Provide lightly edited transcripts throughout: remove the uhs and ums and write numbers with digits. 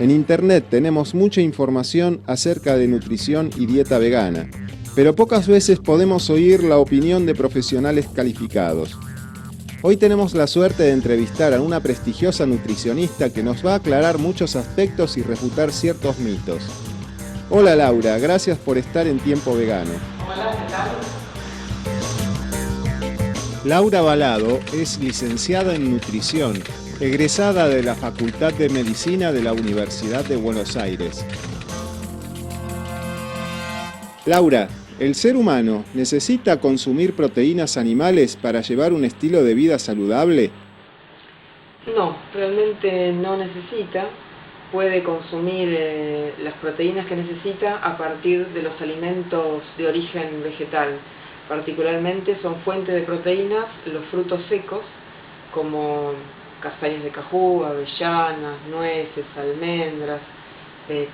En Internet tenemos mucha información acerca de nutrición y dieta vegana, pero pocas veces podemos oír la opinión de profesionales calificados. Hoy tenemos la suerte de entrevistar a una prestigiosa nutricionista que nos va a aclarar muchos aspectos y refutar ciertos mitos. Hola Laura, gracias por estar en Tiempo Vegano. Hola, ¿qué tal? Laura Balado es licenciada en nutrición, egresada de la Facultad de Medicina de la Universidad de Buenos Aires. Laura, ¿el ser humano necesita consumir proteínas animales para llevar un estilo de vida saludable? No, realmente no necesita. Puede consumir las proteínas que necesita a partir de los alimentos de origen vegetal. Particularmente son fuente de proteínas los frutos secos, como castañas de cajú, avellanas, nueces, almendras,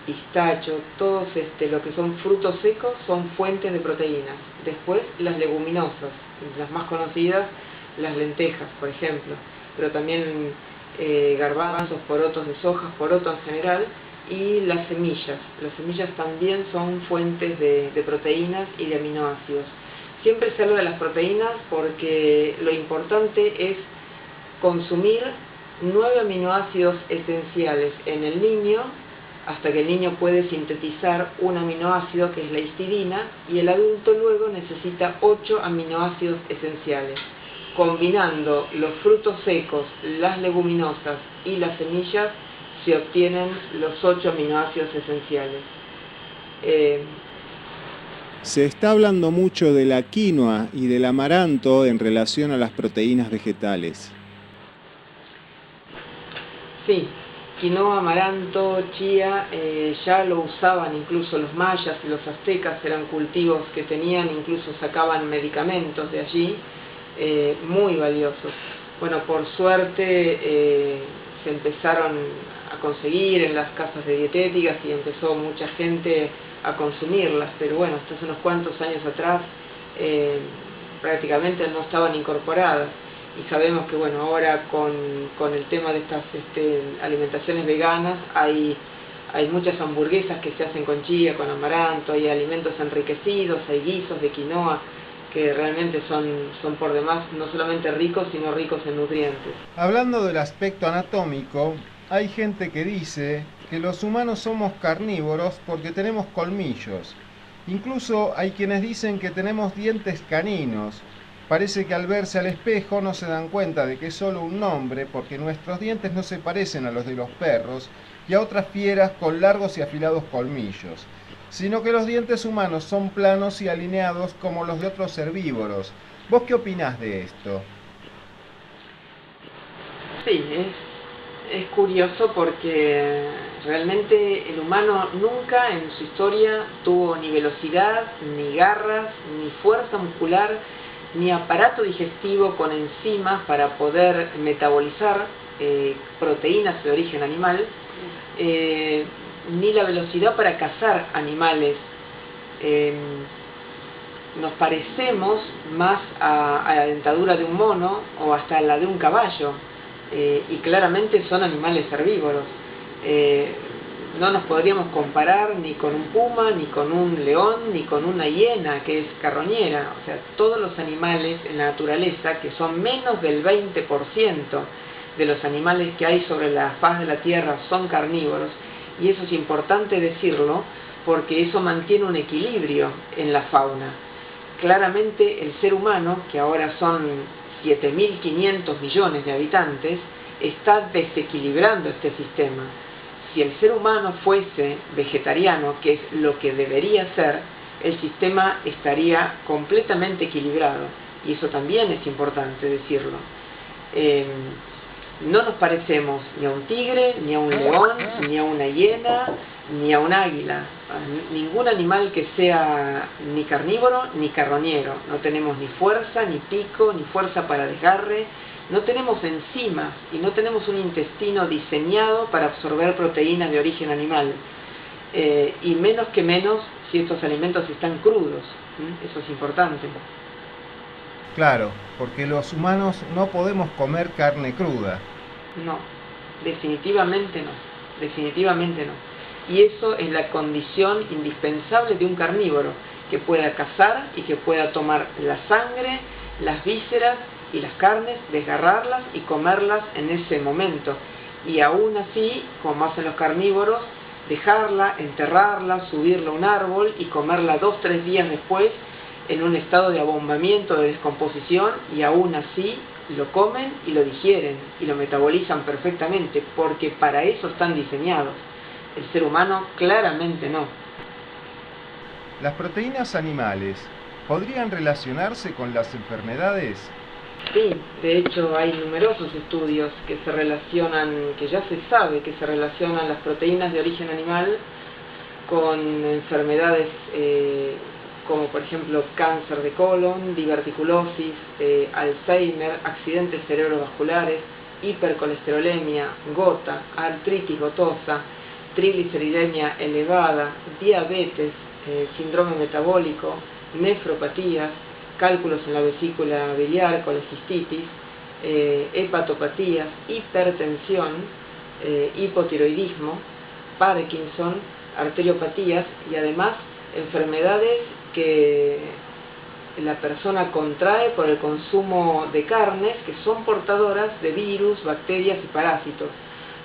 pistacho, todos lo que son frutos secos son fuentes de proteínas. Después las leguminosas, las más conocidas, las lentejas, por ejemplo, pero también garbanzos, porotos de soja, poroto en general, y las semillas. Las semillas también son fuentes de proteínas y de aminoácidos. Siempre se habla de las proteínas porque lo importante es consumir 9 aminoácidos esenciales en el niño, hasta que el niño puede sintetizar un aminoácido que es la histidina, y el adulto luego necesita 8 aminoácidos esenciales. Combinando los frutos secos, las leguminosas y las semillas se obtienen los 8 aminoácidos esenciales. Se está hablando mucho de la quinoa y del amaranto en relación a las proteínas vegetales. Sí, quinoa, amaranto, chía, ya lo usaban incluso los mayas y los aztecas, eran cultivos que tenían, incluso sacaban medicamentos de allí, muy valiosos. Bueno, por suerte se empezaron a conseguir en las casas de dietéticas y empezó mucha gente a consumirlas, pero bueno, hasta hace unos cuantos años atrás prácticamente no estaban incorporadas. Y sabemos que bueno, ahora con el tema de estas alimentaciones veganas hay muchas hamburguesas que se hacen con chía, con amaranto, hay alimentos enriquecidos, hay guisos de quinoa que realmente son por demás no solamente ricos, sino ricos en nutrientes. Hablando del aspecto anatómico, hay gente que dice que los humanos somos carnívoros porque tenemos colmillos. Incluso hay quienes dicen que tenemos dientes caninos. Parece que al verse al espejo no se dan cuenta de que es solo un nombre, porque nuestros dientes no se parecen a los de los perros y a otras fieras con largos y afilados colmillos, sino que los dientes humanos son planos y alineados como los de otros herbívoros. ¿Vos qué opinás de esto? Sí, es curioso porque realmente el humano nunca en su historia tuvo ni velocidad, ni garras, ni fuerza muscular, ni aparato digestivo con enzimas para poder metabolizar proteínas de origen animal, ni la velocidad para cazar animales. Nos parecemos más a la dentadura de un mono o hasta la de un caballo, y claramente son animales herbívoros. No nos podríamos comparar ni con un puma, ni con un león, ni con una hiena que es carroñera. O sea, todos los animales en la naturaleza, que son menos del 20% de los animales que hay sobre la faz de la tierra, son carnívoros, y eso es importante decirlo porque eso mantiene un equilibrio en la fauna. Claramente el ser humano, que ahora son 7.500 millones de habitantes, está desequilibrando este sistema. Si el ser humano fuese vegetariano, que es lo que debería ser, el sistema estaría completamente equilibrado, y eso también es importante decirlo. No nos parecemos ni a un tigre, ni a un león, ni a una hiena, ni a un águila. Ningún animal que sea ni carnívoro ni carroñero. No tenemos ni fuerza, ni pico, ni fuerza para desgarre. No tenemos enzimas y no tenemos un intestino diseñado para absorber proteínas de origen animal. Y menos que menos si estos alimentos están crudos. Eso es importante. Claro, porque los humanos no podemos comer carne cruda. No, definitivamente no. definitivamente no. Y eso es la condición indispensable de un carnívoro, que pueda cazar y que pueda tomar la sangre, las vísceras y las carnes, desgarrarlas y comerlas en ese momento. Y aún así, como hacen los carnívoros, dejarla, enterrarla, subirla a un árbol y comerla 2-3 días después en un estado de abombamiento, de descomposición, y aún así lo comen y lo digieren y lo metabolizan perfectamente, porque para eso están diseñados. El ser humano claramente no. ¿Las proteínas animales podrían relacionarse con las enfermedades? Sí, de hecho hay numerosos estudios que se relacionan, que ya se sabe que se relacionan las proteínas de origen animal con enfermedades como por ejemplo cáncer de colon, diverticulosis, Alzheimer, accidentes cerebrovasculares, hipercolesterolemia, gota, artritis gotosa, trigliceridemia elevada, diabetes, síndrome metabólico, nefropatías, cálculos en la vesícula biliar, colecistitis, hepatopatías, hipertensión, hipotiroidismo, Parkinson, arteriopatías y además enfermedades que la persona contrae por el consumo de carnes que son portadoras de virus, bacterias y parásitos.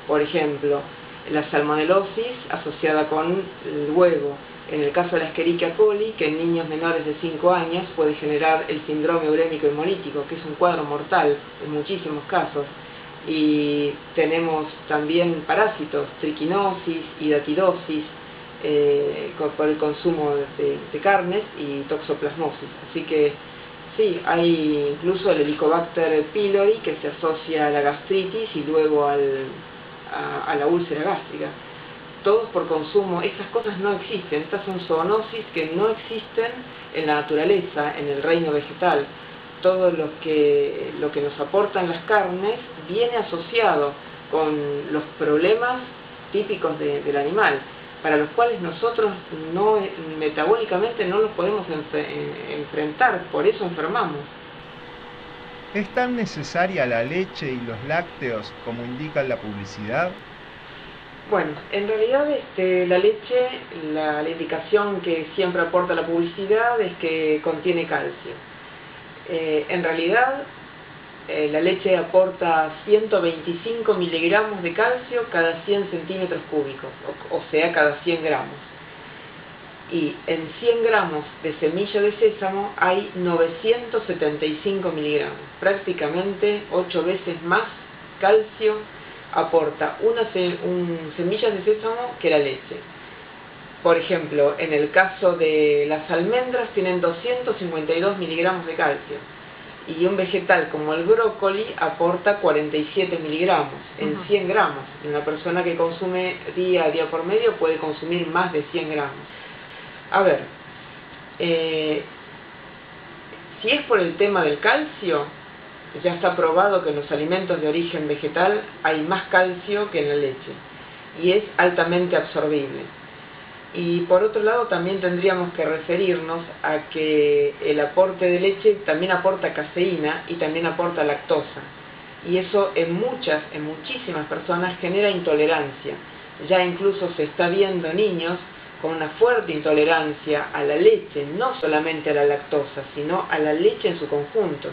Por ejemplo, la salmonelosis asociada con el huevo. En el caso de la Escherichia coli, que en niños menores de 5 años puede generar el síndrome urémico hemolítico, que es un cuadro mortal en muchísimos casos. Y tenemos también parásitos, triquinosis, hidatidosis, por el consumo de carnes y toxoplasmosis. Así que sí, hay incluso el Helicobacter pylori que se asocia a la gastritis y luego a la úlcera gástrica. Todos por consumo. Estas cosas no existen, estas son zoonosis que no existen en la naturaleza, en el reino vegetal. Todo lo que nos aportan las carnes viene asociado con los problemas típicos del animal, para los cuales nosotros metabólicamente no los podemos enfrentar, por eso enfermamos. ¿Es tan necesaria la leche y los lácteos como indica la publicidad? Bueno, en realidad la leche, la indicación que siempre aporta la publicidad es que contiene calcio. En realidad, la leche aporta 125 miligramos de calcio cada 100 centímetros cúbicos, o sea, cada 100 gramos. Y en 100 gramos de semilla de sésamo hay 975 miligramos, prácticamente 8 veces más calcio aporta semillas de sésamo que la leche. Por ejemplo, en el caso de las almendras tienen 252 miligramos de calcio y un vegetal como el brócoli aporta 47 miligramos en 100 gramos. Una persona que consume día a día por medio puede consumir más de 100 gramos. A ver, si es por el tema del calcio, ya está probado que en los alimentos de origen vegetal hay más calcio que en la leche y es altamente absorbible. Y por otro lado también tendríamos que referirnos a que el aporte de leche también aporta caseína y también aporta lactosa. Y eso en muchísimas personas genera intolerancia. Ya incluso se está viendo niños con una fuerte intolerancia a la leche, no solamente a la lactosa, sino a la leche en su conjunto.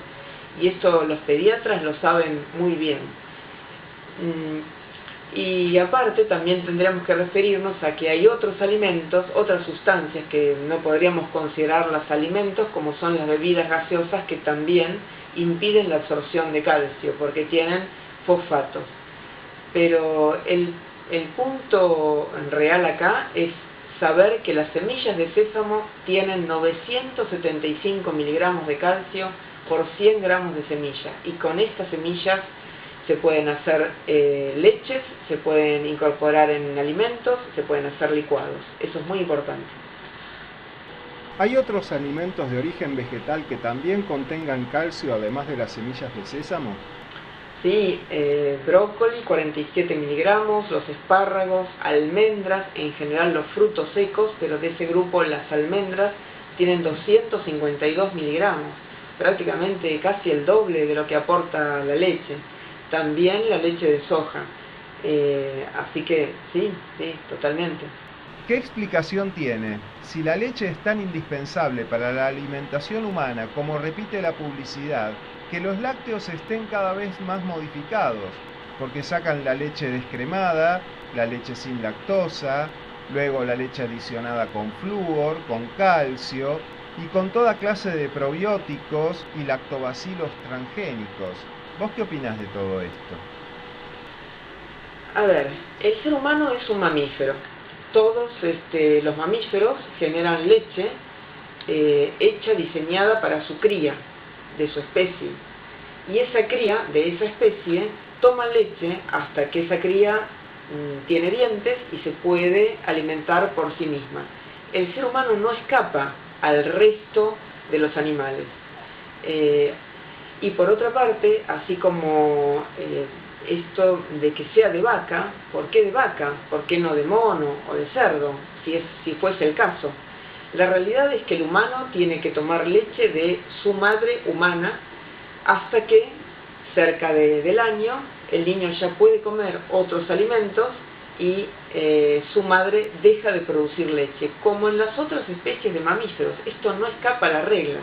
Y esto los pediatras lo saben muy bien. Y aparte también tendríamos que referirnos a que hay otros alimentos, otras sustancias que no podríamos considerarlas alimentos, como son las bebidas gaseosas, que también impiden la absorción de calcio porque tienen fosfatos. Pero el punto real acá es saber que las semillas de sésamo tienen 975 miligramos de calcio por 100 gramos de semilla, y con estas semillas se pueden hacer leches, se pueden incorporar en alimentos, se pueden hacer licuados. Eso es muy importante. ¿Hay otros alimentos de origen vegetal que también contengan calcio además de las semillas de sésamo? Sí, brócoli 47 miligramos, los espárragos, almendras, en general los frutos secos, pero de ese grupo las almendras tienen 252 miligramos, prácticamente casi el doble de lo que aporta la leche. También la leche de soja. Así que sí, totalmente. ¿Qué explicación tiene, si la leche es tan indispensable para la alimentación humana como repite la publicidad, que los lácteos estén cada vez más modificados? Porque sacan la leche descremada, la leche sin lactosa, luego la leche adicionada con flúor, con calcio y con toda clase de probióticos y lactobacilos transgénicos. ¿Vos qué opinás de todo esto? A ver, el ser humano es un mamífero. Todos los mamíferos generan leche hecha, diseñada para su cría, de su especie. Y esa cría de esa especie toma leche hasta que esa cría tiene dientes y se puede alimentar por sí misma. El ser humano no escapa al resto de los animales. Y por otra parte, así como esto de que sea de vaca, ¿por qué de vaca? ¿Por qué no de mono o de cerdo? Si fuese el caso. La realidad es que el humano tiene que tomar leche de su madre humana hasta que, cerca del año, el niño ya puede comer otros alimentos y su madre deja de producir leche, como en las otras especies de mamíferos. Esto no escapa a la regla.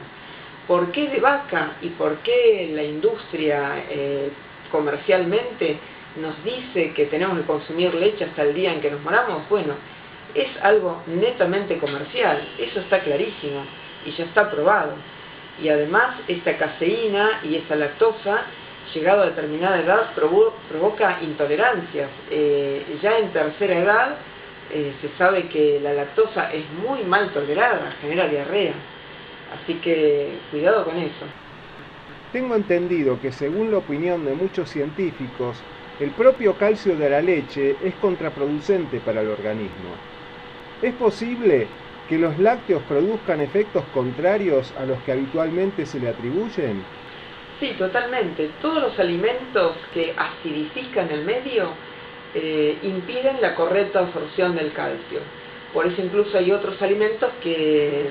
¿Por qué de vaca y por qué la industria comercialmente nos dice que tenemos que consumir leche hasta el día en que nos moramos? Bueno, es algo netamente comercial, eso está clarísimo y ya está probado. Y además esta caseína y esta lactosa, llegado a determinada edad, provoca intolerancias. Ya en tercera edad se sabe que la lactosa es muy mal tolerada, genera diarrea. Así que cuidado con eso. Tengo entendido que, según la opinión de muchos científicos, el propio calcio de la leche es contraproducente para el organismo. ¿Es posible que los lácteos produzcan efectos contrarios a los que habitualmente se le atribuyen? Sí, totalmente. Todos los alimentos que acidifican el medio impiden la correcta absorción del calcio. Por eso incluso hay otros alimentos que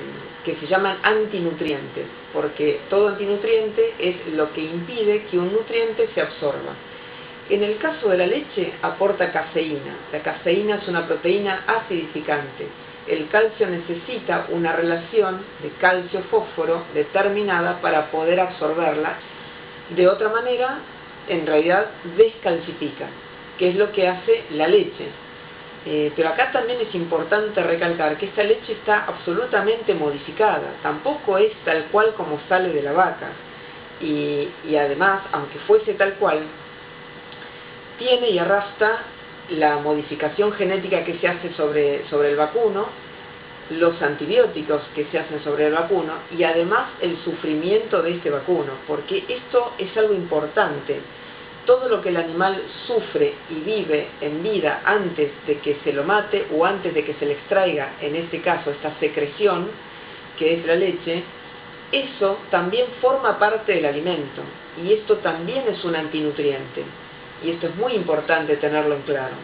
se llaman antinutrientes, porque todo antinutriente es lo que impide que un nutriente se absorba. En el caso de la leche aporta caseína. La caseína es una proteína acidificante. El calcio necesita una relación de calcio-fósforo determinada para poder absorberla. De otra manera, en realidad descalcifica, que es lo que hace la leche. Pero acá también es importante recalcar que esta leche está absolutamente modificada, tampoco es tal cual como sale de la vaca. Y además, aunque fuese tal cual, tiene y arrastra la modificación genética que se hace sobre el vacuno, los antibióticos que se hacen sobre el vacuno y además el sufrimiento de este vacuno, porque esto es algo importante. Todo lo que el animal sufre y vive en vida antes de que se lo mate o antes de que se le extraiga, en este caso, esta secreción, que es la leche, eso también forma parte del alimento y esto también es un antinutriente. Y esto es muy importante tenerlo en claro.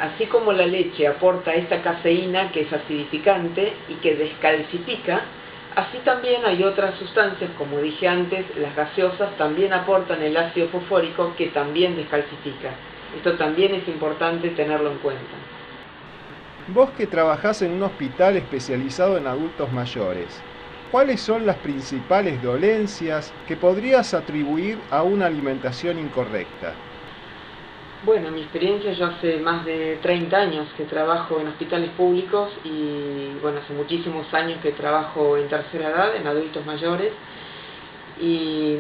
Así como la leche aporta esta caseína que es acidificante y que descalcifica, así también hay otras sustancias, como dije antes, las gaseosas también aportan el ácido fosfórico que también descalcifica. Esto también es importante tenerlo en cuenta. Vos que trabajás en un hospital especializado en adultos mayores, ¿cuáles son las principales dolencias que podrías atribuir a una alimentación incorrecta? Bueno, en mi experiencia, yo hace más de 30 años que trabajo en hospitales públicos y bueno, hace muchísimos años que trabajo en tercera edad, en adultos mayores, y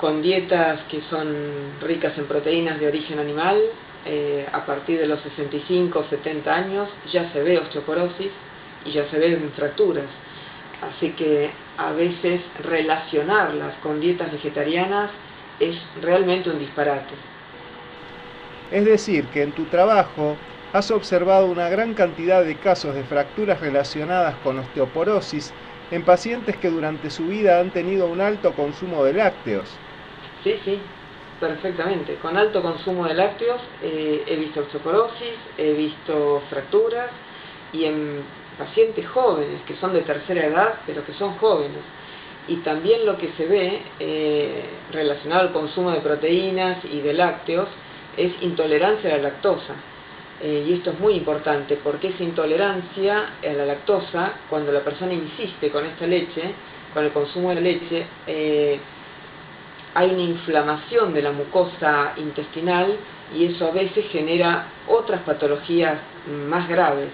con dietas que son ricas en proteínas de origen animal. A partir de los 65 o 70 años ya se ve osteoporosis y ya se ven fracturas. Así que a veces relacionarlas con dietas vegetarianas es realmente un disparate. Es decir, que en tu trabajo has observado una gran cantidad de casos de fracturas relacionadas con osteoporosis en pacientes que durante su vida han tenido un alto consumo de lácteos. Sí, perfectamente. Con alto consumo de lácteos he visto osteoporosis, he visto fracturas y en pacientes jóvenes que son de tercera edad, pero que son jóvenes. Y también lo que se ve relacionado al consumo de proteínas y de lácteos es intolerancia a la lactosa. Y esto es muy importante porque esa intolerancia a la lactosa, cuando la persona insiste con esta leche, con el consumo de la leche, hay una inflamación de la mucosa intestinal y eso a veces genera otras patologías más graves.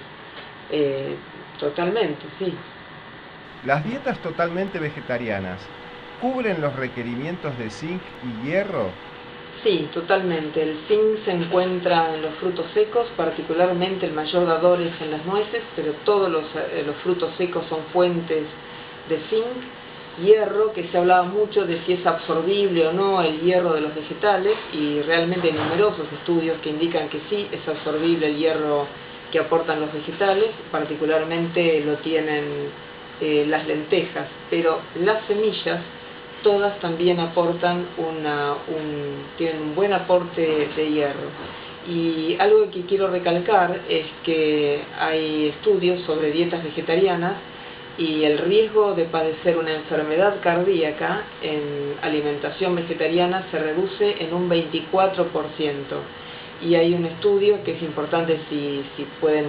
Totalmente, sí. Las dietas totalmente vegetarianas, ¿cubren los requerimientos de zinc y hierro? Sí, totalmente. El zinc se encuentra en los frutos secos, particularmente el mayor dador es en las nueces, pero todos los frutos secos son fuentes de zinc. Hierro, que se hablaba mucho de si es absorbible o no el hierro de los vegetales, y realmente hay numerosos estudios que indican que sí, es absorbible el hierro que aportan los vegetales, particularmente lo tienen las lentejas, pero las semillas todas también aportan tienen un buen aporte de hierro. Y algo que quiero recalcar es que hay estudios sobre dietas vegetarianas y el riesgo de padecer una enfermedad cardíaca en alimentación vegetariana se reduce en un 24%. Y hay un estudio que es importante si pueden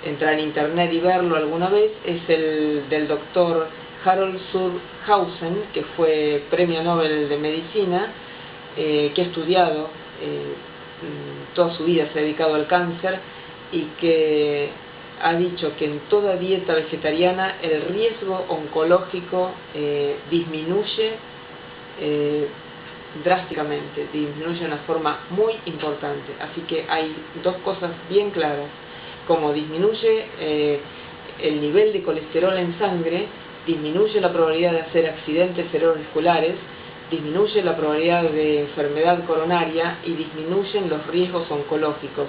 entrar en internet y verlo alguna vez, es el del doctor Harold Surhausen, que fue premio Nobel de Medicina, que ha estudiado toda su vida, se ha dedicado al cáncer y que ha dicho que en toda dieta vegetariana el riesgo oncológico disminuye drásticamente, disminuye de una forma muy importante. Así que hay dos cosas bien claras, como disminuye el nivel de colesterol en sangre, disminuye la probabilidad de hacer accidentes cerebrovasculares, disminuye la probabilidad de enfermedad coronaria y disminuyen los riesgos oncológicos.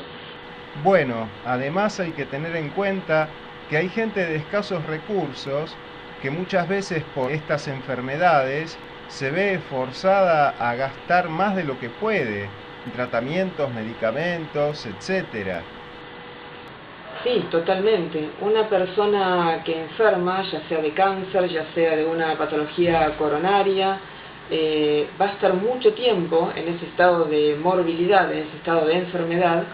Bueno, además hay que tener en cuenta que hay gente de escasos recursos que muchas veces por estas enfermedades se ve forzada a gastar más de lo que puede en tratamientos, medicamentos, etcétera. Sí, totalmente. Una persona que enferma, ya sea de cáncer, ya sea de una patología coronaria, va a estar mucho tiempo en ese estado de morbilidad, en ese estado de enfermedad,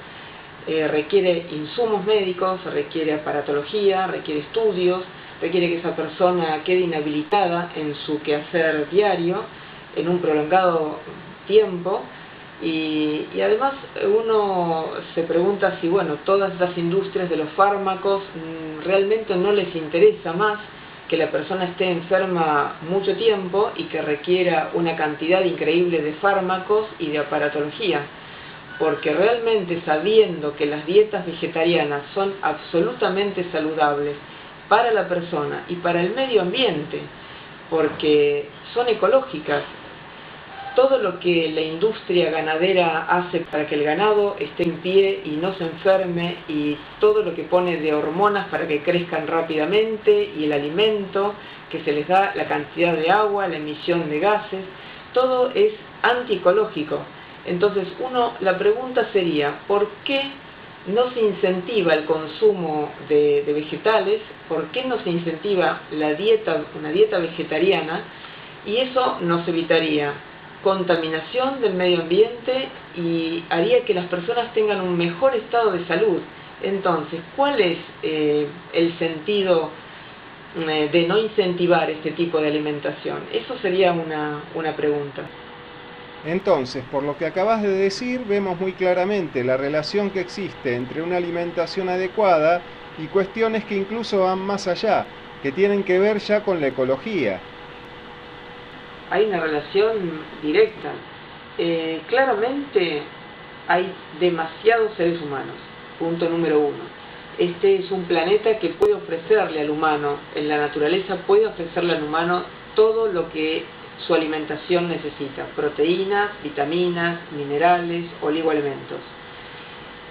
requiere insumos médicos, requiere aparatología, requiere estudios, requiere que esa persona quede inhabilitada en su quehacer diario, en un prolongado tiempo. Y además uno se pregunta si, bueno, todas las industrias de los fármacos realmente no les interesa más que la persona esté enferma mucho tiempo y que requiera una cantidad increíble de fármacos y de aparatología, porque realmente sabiendo que las dietas vegetarianas son absolutamente saludables para la persona y para el medio ambiente, porque son ecológicas. Todo lo que la industria ganadera hace para que el ganado esté en pie y no se enferme, y todo lo que pone de hormonas para que crezcan rápidamente, y el alimento que se les da, la cantidad de agua, la emisión de gases, todo es antiecológico. Entonces la pregunta sería, ¿por qué no se incentiva el consumo de vegetales? ¿Por qué no se incentiva una dieta vegetariana? Y eso nos evitaría contaminación del medio ambiente y haría que las personas tengan un mejor estado de salud. Entonces, ¿cuál es el sentido de no incentivar este tipo de alimentación? Eso sería una pregunta. Entonces, por lo que acabas de decir, vemos muy claramente la relación que existe entre una alimentación adecuada y cuestiones que incluso van más allá, que tienen que ver ya con la ecología. Hay una relación directa. Claramente hay demasiados seres humanos, punto número uno. Este es un planeta que puede ofrecerle al humano, en la naturaleza puede ofrecerle al humano todo lo que su alimentación necesita: proteínas, vitaminas, minerales, oligoelementos.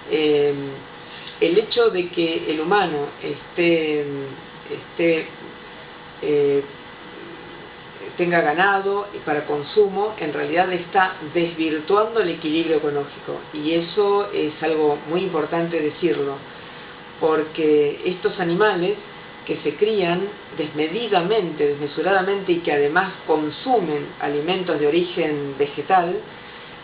El hecho de que el humano tenga ganado para consumo, en realidad está desvirtuando el equilibrio ecológico, y eso es algo muy importante decirlo, porque estos animales que se crían desmedidamente, desmesuradamente y que además consumen alimentos de origen vegetal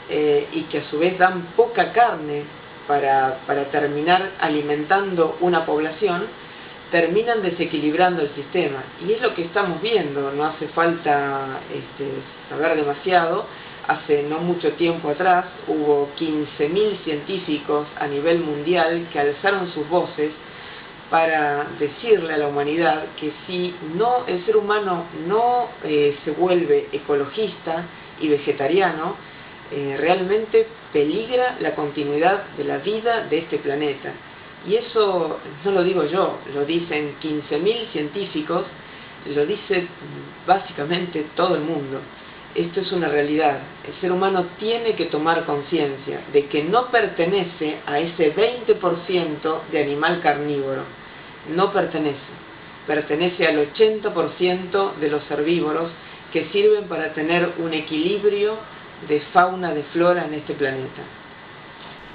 y que a su vez dan poca carne para terminar alimentando una población, terminan desequilibrando el sistema. Y es lo que estamos viendo, no hace falta saber demasiado. Hace no mucho tiempo atrás hubo 15.000 científicos a nivel mundial que alzaron sus voces para decirle a la humanidad que si no, el ser humano no se vuelve ecologista y vegetariano, realmente peligra la continuidad de la vida de este planeta. Y eso no lo digo yo, lo dicen 15.000 científicos, lo dice básicamente todo el mundo. Esto es una realidad. El ser humano tiene que tomar conciencia de que no pertenece a ese 20% de animal carnívoro. No pertenece. Pertenece al 80% de los herbívoros que sirven para tener un equilibrio de fauna, de flora en este planeta.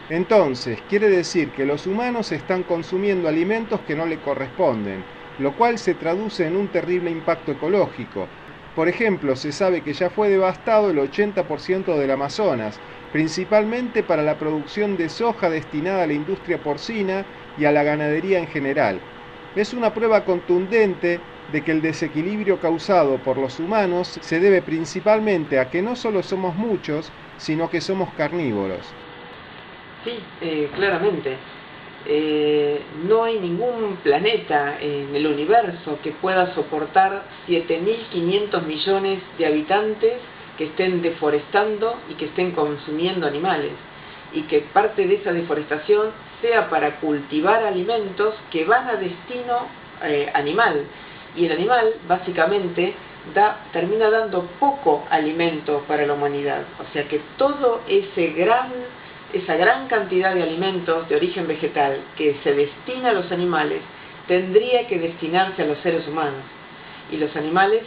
Entonces, quiere decir que los humanos están consumiendo alimentos que no le corresponden, lo cual se traduce en un terrible impacto ecológico. Por ejemplo, se sabe que ya fue devastado el 80% del Amazonas, principalmente para la producción de soja destinada a la industria porcina y a la ganadería en general. Es una prueba contundente de que el desequilibrio causado por los humanos se debe principalmente a que no solo somos muchos, sino que somos carnívoros. Sí, claramente. No hay ningún planeta en el universo que pueda soportar 7.500 millones de habitantes que estén deforestando y que estén consumiendo animales, y que parte de esa deforestación sea para cultivar alimentos que van a destino animal, y el animal básicamente termina dando poco alimento para la humanidad. O sea que todo esa gran cantidad de alimentos de origen vegetal que se destina a los animales tendría que destinarse a los seres humanos, y los animales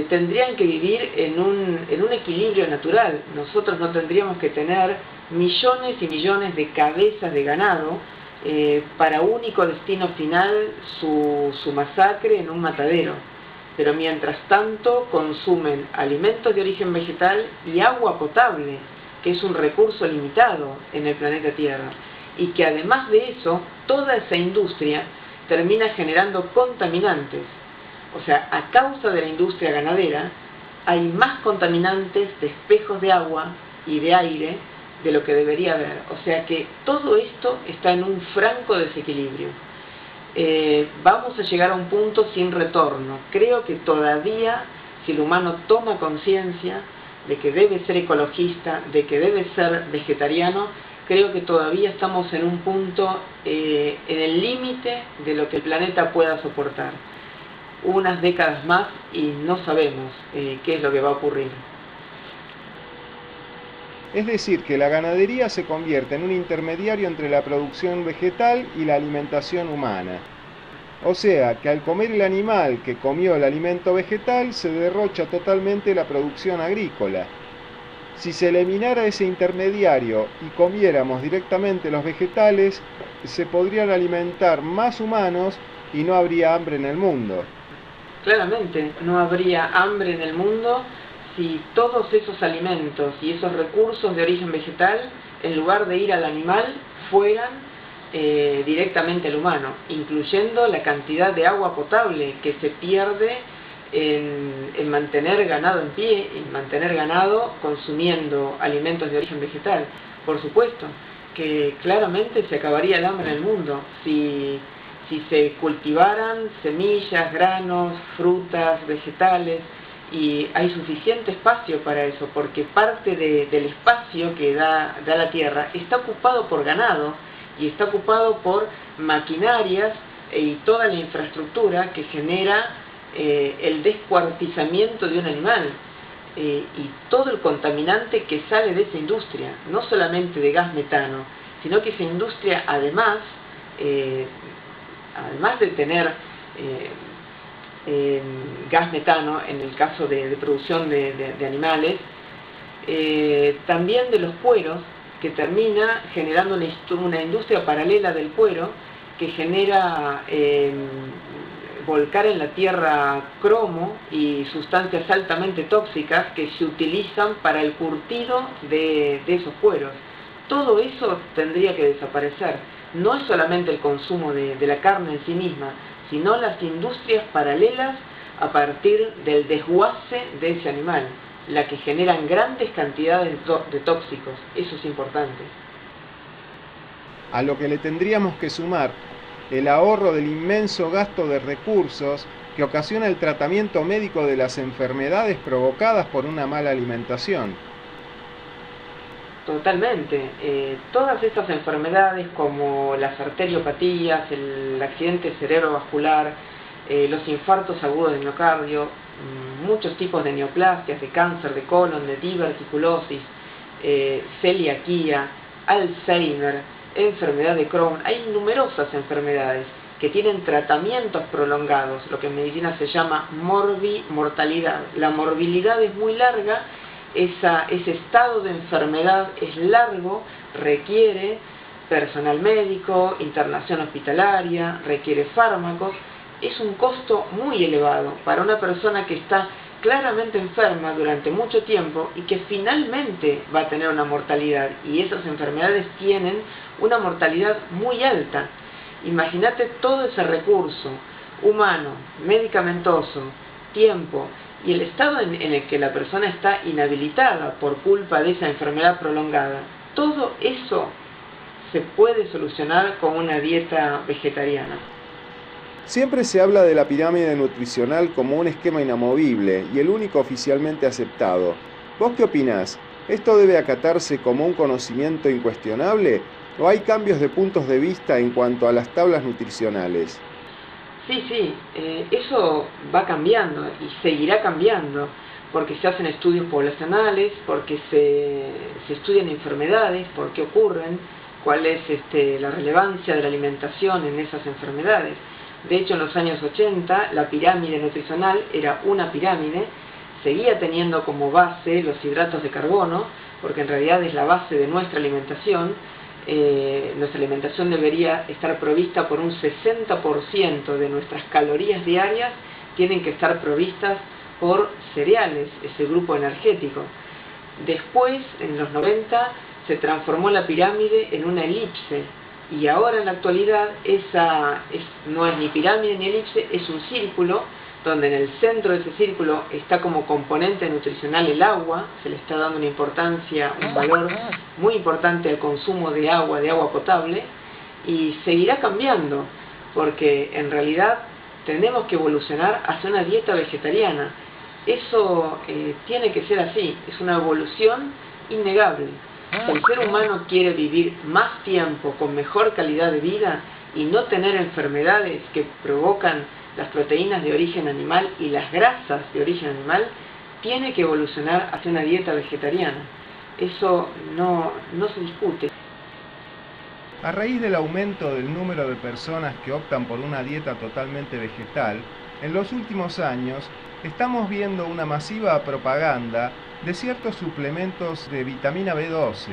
tendrían que vivir en un equilibrio natural. Nosotros no tendríamos que tener millones y millones de cabezas de ganado para único destino final su masacre en un matadero. Pero mientras tanto consumen alimentos de origen vegetal y agua potable, que es un recurso limitado en el planeta Tierra, y que además de eso, toda esa industria termina generando contaminantes. O sea, a causa de la industria ganadera, hay más contaminantes de espejos de agua y de aire de lo que debería haber. O sea que todo esto está en un franco desequilibrio. Vamos a llegar a un punto sin retorno. Creo que todavía, si el humano toma conciencia de que debe ser ecologista, de que debe ser vegetariano, creo que todavía estamos en un punto, en el límite de lo que el planeta pueda soportar. Unas décadas más y no sabemos qué es lo que va a ocurrir. Es decir, que la ganadería se convierte en un intermediario entre la producción vegetal y la alimentación humana. O sea, que al comer el animal que comió el alimento vegetal, se derrocha totalmente la producción agrícola. Si se eliminara ese intermediario y comiéramos directamente los vegetales, se podrían alimentar más humanos y no habría hambre en el mundo. Claramente, no habría hambre en el mundo si todos esos alimentos y esos recursos de origen vegetal, en lugar de ir al animal, fueran directamente al humano, incluyendo la cantidad de agua potable que se pierde en mantener ganado en pie, en mantener ganado consumiendo alimentos de origen vegetal. Por supuesto que claramente se acabaría el hambre en el mundo si se cultivaran semillas, granos, frutas, vegetales, y hay suficiente espacio para eso, porque parte del espacio que da la tierra está ocupado por ganado y está ocupado por maquinarias y toda la infraestructura que genera el descuartizamiento de un animal y todo el contaminante que sale de esa industria, no solamente de gas metano, sino que esa industria además de tener gas metano en el caso de producción de animales, también de los cueros, que termina generando una industria paralela del cuero que genera volcar en la tierra cromo y sustancias altamente tóxicas que se utilizan para el curtido de esos cueros. Todo eso tendría que desaparecer. No es solamente el consumo de la carne en sí misma, sino las industrias paralelas a partir del desguace de ese animal, la que generan grandes cantidades de tóxicos. Eso es importante. A lo que le tendríamos que sumar el ahorro del inmenso gasto de recursos que ocasiona el tratamiento médico de las enfermedades provocadas por una mala alimentación. Totalmente. Todas estas enfermedades como las arteriopatías, el accidente cerebrovascular, los infartos agudos de miocardio, muchos tipos de neoplasias, de cáncer de colon, de diverticulosis, celiaquía, Alzheimer, enfermedad de Crohn. Hay numerosas enfermedades que tienen tratamientos prolongados, lo que en medicina se llama morbimortalidad. La morbilidad es muy larga, ese estado de enfermedad es largo, requiere personal médico, internación hospitalaria, requiere fármacos. Es un costo muy elevado para una persona que está claramente enferma durante mucho tiempo y que finalmente va a tener una mortalidad, y esas enfermedades tienen una mortalidad muy alta. Imagínate todo ese recurso humano, medicamentoso, tiempo y el estado en el que la persona está inhabilitada por culpa de esa enfermedad prolongada. Todo eso se puede solucionar con una dieta vegetariana. Siempre se habla de la pirámide nutricional como un esquema inamovible y el único oficialmente aceptado. ¿Vos qué opinás? ¿Esto debe acatarse como un conocimiento incuestionable o hay cambios de puntos de vista en cuanto a las tablas nutricionales? Sí, eso va cambiando y seguirá cambiando, porque se hacen estudios poblacionales, porque se estudian enfermedades, por qué ocurren, cuál es la relevancia de la alimentación en esas enfermedades. De hecho, en los años 80, la pirámide nutricional era una pirámide, seguía teniendo como base los hidratos de carbono, porque en realidad es la base de nuestra alimentación. Nuestra alimentación debería estar provista por un 60% de nuestras calorías diarias, tienen que estar provistas por cereales, ese grupo energético. Después, en los 90, se transformó la pirámide en una elipse, y ahora en la actualidad no es ni pirámide ni elipse, es un círculo, donde en el centro de ese círculo está como componente nutricional el agua. Se le está dando una importancia, un valor muy importante al consumo de agua potable, y seguirá cambiando, porque en realidad tenemos que evolucionar hacia una dieta vegetariana. Eso tiene que ser así, es una evolución innegable. Si el ser humano quiere vivir más tiempo con mejor calidad de vida y no tener enfermedades que provocan las proteínas de origen animal y las grasas de origen animal, tiene que evolucionar hacia una dieta vegetariana. Eso no se discute. A raíz del aumento del número de personas que optan por una dieta totalmente vegetal, en los últimos años estamos viendo una masiva propaganda de ciertos suplementos de vitamina B12,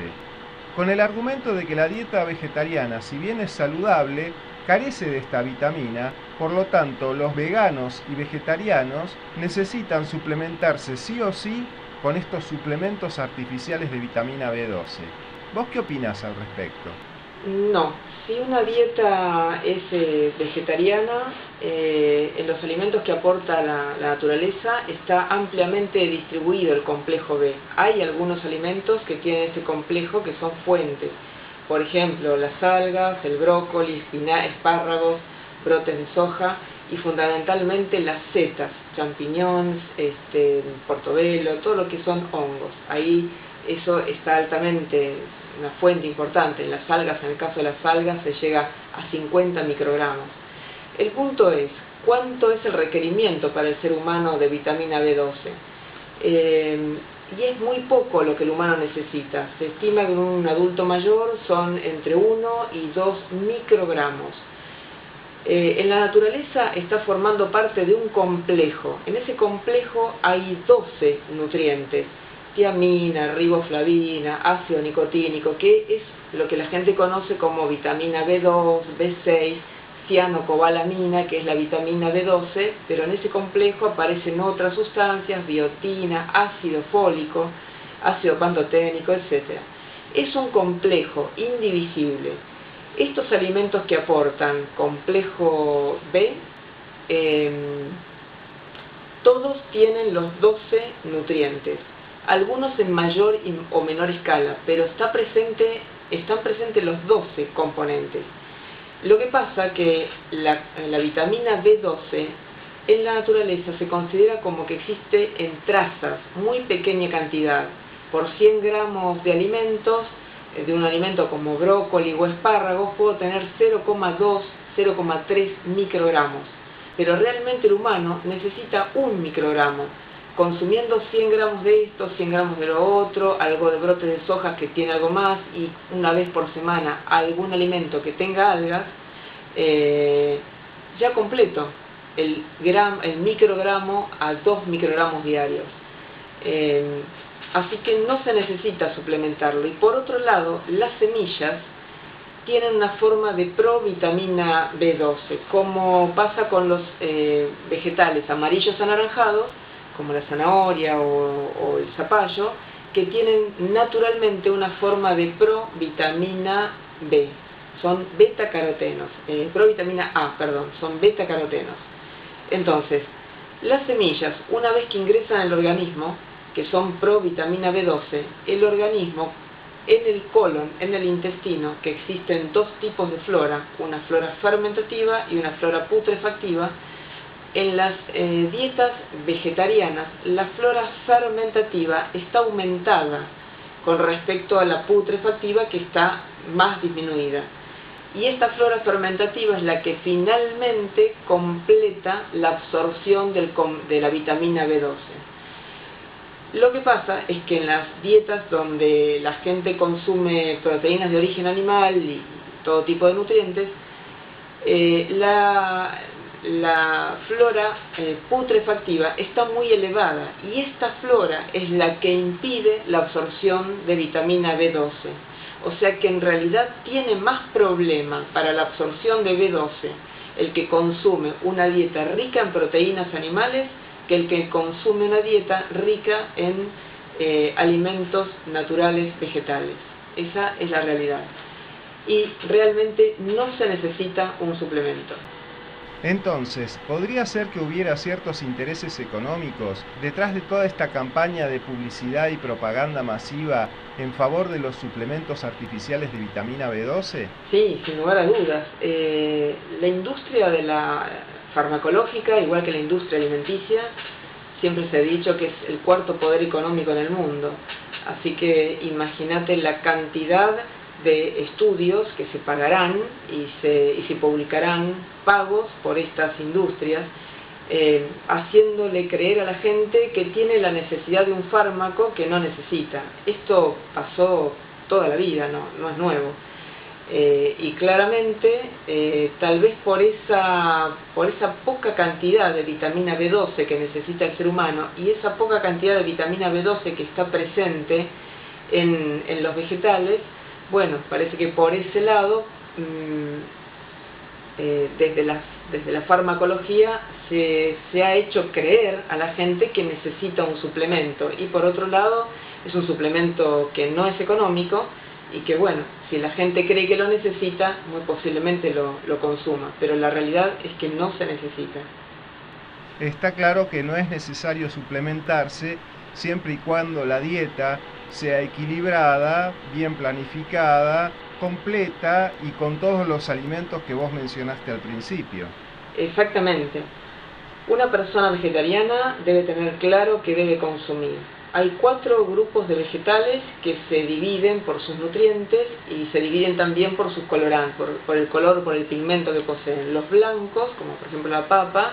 con el argumento de que la dieta vegetariana, si bien es saludable, carece de esta vitamina, por lo tanto los veganos y vegetarianos necesitan suplementarse sí o sí con estos suplementos artificiales de vitamina B12. ¿Vos qué opinás al respecto? No, si una dieta es vegetariana, en los alimentos que aporta la naturaleza está ampliamente distribuido el complejo B. Hay algunos alimentos que tienen este complejo que son fuentes. Por ejemplo, las algas, el brócoli, espárragos, brotes de soja y fundamentalmente las setas, champiñones, portobelo, todo lo que son hongos. Ahí eso está altamente, una fuente importante. En las algas, en el caso de las algas, se llega a 50 microgramos. El punto es, ¿cuánto es el requerimiento para el ser humano de vitamina B12? Y es muy poco lo que el humano necesita. Se estima que en un adulto mayor son entre 1 y 2 microgramos. En la naturaleza está formando parte de un complejo. En ese complejo hay 12 nutrientes: tiamina, riboflavina, ácido nicotínico, que es lo que la gente conoce como vitamina B2, B6, cianocobalamina, que es la vitamina B12, pero en ese complejo aparecen otras sustancias, biotina, ácido fólico, ácido pantoténico, etc. Es un complejo indivisible. Estos alimentos que aportan complejo B, todos tienen los 12 nutrientes, algunos en mayor o menor escala, pero están presentes los 12 componentes. Lo que pasa que la vitamina B12 en la naturaleza se considera como que existe en trazas, muy pequeña cantidad. Por 100 gramos de alimentos, de un alimento como brócoli o espárragos, puedo tener 0,2, 0,3 microgramos. Pero realmente el humano necesita 1 microgramo. Consumiendo 100 gramos de esto, 100 gramos de lo otro, algo de brotes de soja que tiene algo más, y una vez por semana algún alimento que tenga algas, ya completo el microgramo a 2 microgramos diarios. Así que no se necesita suplementarlo. Y por otro lado, las semillas tienen una forma de provitamina B12, como pasa con los vegetales amarillos anaranjados, como la zanahoria o el zapallo, que tienen naturalmente una forma de provitamina B. Son beta-carotenos, provitamina A, perdón, son beta-carotenos. Entonces, las semillas, una vez que ingresan al organismo, que son provitamina B12, el organismo, en el colon, en el intestino, que existen dos tipos de flora, una flora fermentativa y una flora putrefactiva. En las dietas vegetarianas, la flora fermentativa está aumentada con respecto a la putrefactiva, que está más disminuida. Y esta flora fermentativa es la que finalmente completa la absorción de la vitamina B12. Lo que pasa es que en las dietas donde la gente consume proteínas de origen animal y todo tipo de nutrientes, la flora putrefactiva está muy elevada, y esta flora es la que impide la absorción de vitamina B12. O sea que en realidad tiene más problema para la absorción de B12 el que consume una dieta rica en proteínas animales que el que consume una dieta rica en alimentos naturales vegetales. Esa es la realidad. Y realmente no se necesita un suplemento. Entonces, ¿podría ser que hubiera ciertos intereses económicos detrás de toda esta campaña de publicidad y propaganda masiva en favor de los suplementos artificiales de vitamina B12? Sí, sin lugar a dudas. La industria de la farmacológica, igual que la industria alimenticia, siempre se ha dicho que es el cuarto poder económico en el mundo. Así que imagínate la cantidad de estudios que se pagarán y se publicarán pagos por estas industrias, haciéndole creer a la gente que tiene la necesidad de un fármaco que no necesita. Esto pasó toda la vida, no es nuevo. Y claramente, tal vez por esa poca cantidad de vitamina B12 que necesita el ser humano, y esa poca cantidad de vitamina B12 que está presente en los vegetales, bueno, parece que por ese lado, desde la farmacología se ha hecho creer a la gente que necesita un suplemento, y por otro lado es un suplemento que no es económico, y que bueno, si la gente cree que lo necesita, muy posiblemente lo consuma, pero la realidad es que no se necesita. Está claro que no es necesario suplementarse siempre y cuando la dieta sea equilibrada, bien planificada, completa y con todos los alimentos que vos mencionaste al principio. Exactamente. Una persona vegetariana debe tener claro qué debe consumir. Hay 4 grupos de vegetales que se dividen por sus nutrientes y se dividen también por sus colorantes, por el color, por el pigmento que poseen. Los blancos, como por ejemplo la papa,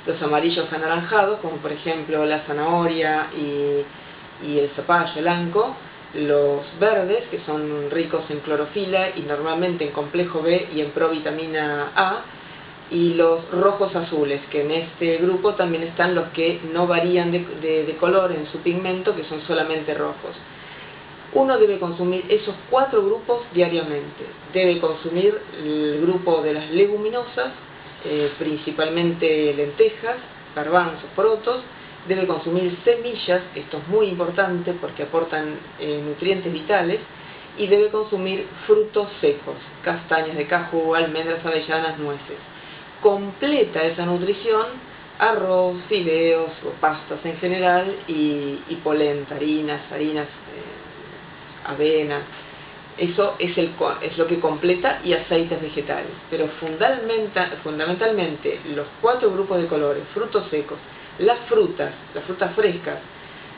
los amarillos anaranjados, como por ejemplo la zanahoria y el zapallo blanco, los verdes, que son ricos en clorofila y normalmente en complejo B y en provitamina A, y los rojos azules, que en este grupo también están los que no varían de color en su pigmento, que son solamente rojos. Uno debe consumir esos 4 grupos diariamente. Debe consumir el grupo de las leguminosas, principalmente lentejas, garbanzos, porotos. Debe consumir semillas, esto es muy importante porque aportan nutrientes vitales. Y debe consumir frutos secos, castañas de cajú, almendras, avellanas, nueces. Completa esa nutrición arroz, fideos o pastas en general y polenta, harinas, avena. Eso es lo que completa, y aceites vegetales. Pero fundamentalmente los 4 grupos de colores, frutos secos, las frutas frescas.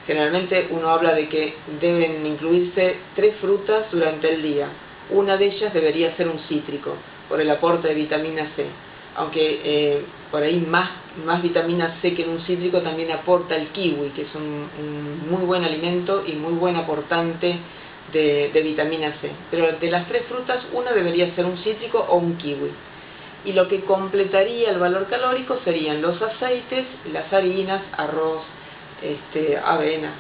Generalmente uno habla de que deben incluirse 3 frutas durante el día. Una de ellas debería ser un cítrico, por el aporte de vitamina C. Aunque por ahí más vitamina C que en un cítrico también aporta el kiwi, que es un muy buen alimento y muy buen aportante de vitamina C. Pero de las 3 frutas, una debería ser un cítrico o un kiwi. Y lo que completaría el valor calórico serían los aceites, las harinas, arroz, avena,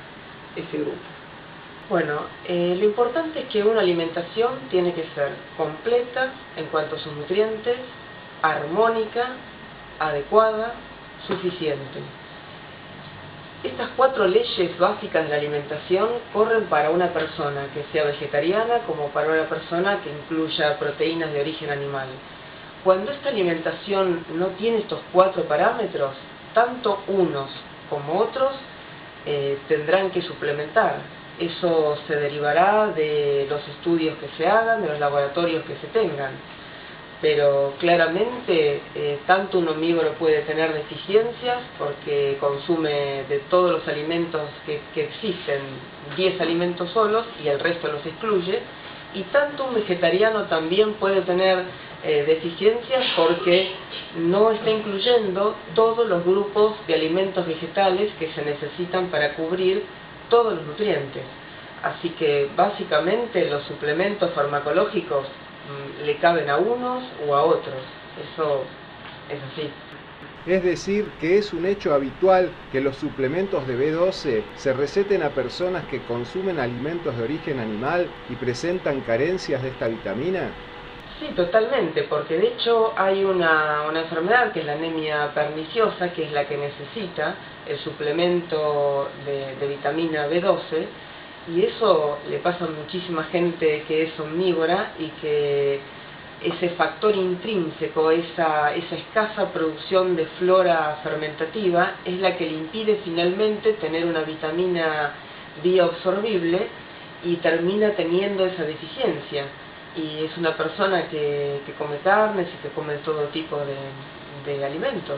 ese grupo. Bueno, lo importante es que una alimentación tiene que ser completa en cuanto a sus nutrientes, armónica, adecuada, suficiente. Estas 4 leyes básicas de la alimentación corren para una persona que sea vegetariana como para una persona que incluya proteínas de origen animal. Cuando esta alimentación no tiene estos 4 parámetros, tanto unos como otros tendrán que suplementar. Eso se derivará de los estudios que se hagan, de los laboratorios que se tengan. Pero claramente tanto un omnívoro puede tener deficiencias porque consume de todos los alimentos que existen, 10 alimentos solos y el resto los excluye, y tanto un vegetariano también puede tener deficiencias porque no está incluyendo todos los grupos de alimentos vegetales que se necesitan para cubrir todos los nutrientes. Así que básicamente los suplementos farmacológicos le caben a unos o a otros. Eso es así. Es decir, que es un hecho habitual que los suplementos de B12 se receten a personas que consumen alimentos de origen animal y presentan carencias de esta vitamina. Sí, totalmente, porque de hecho hay una enfermedad que es la anemia perniciosa, que es la que necesita el suplemento de vitamina B12, y eso le pasa a muchísima gente que es omnívora y que ese factor intrínseco, esa escasa producción de flora fermentativa es la que le impide finalmente tener una vitamina bioabsorbible y termina teniendo esa deficiencia. Y es una persona que come carnes y que come todo tipo de alimentos.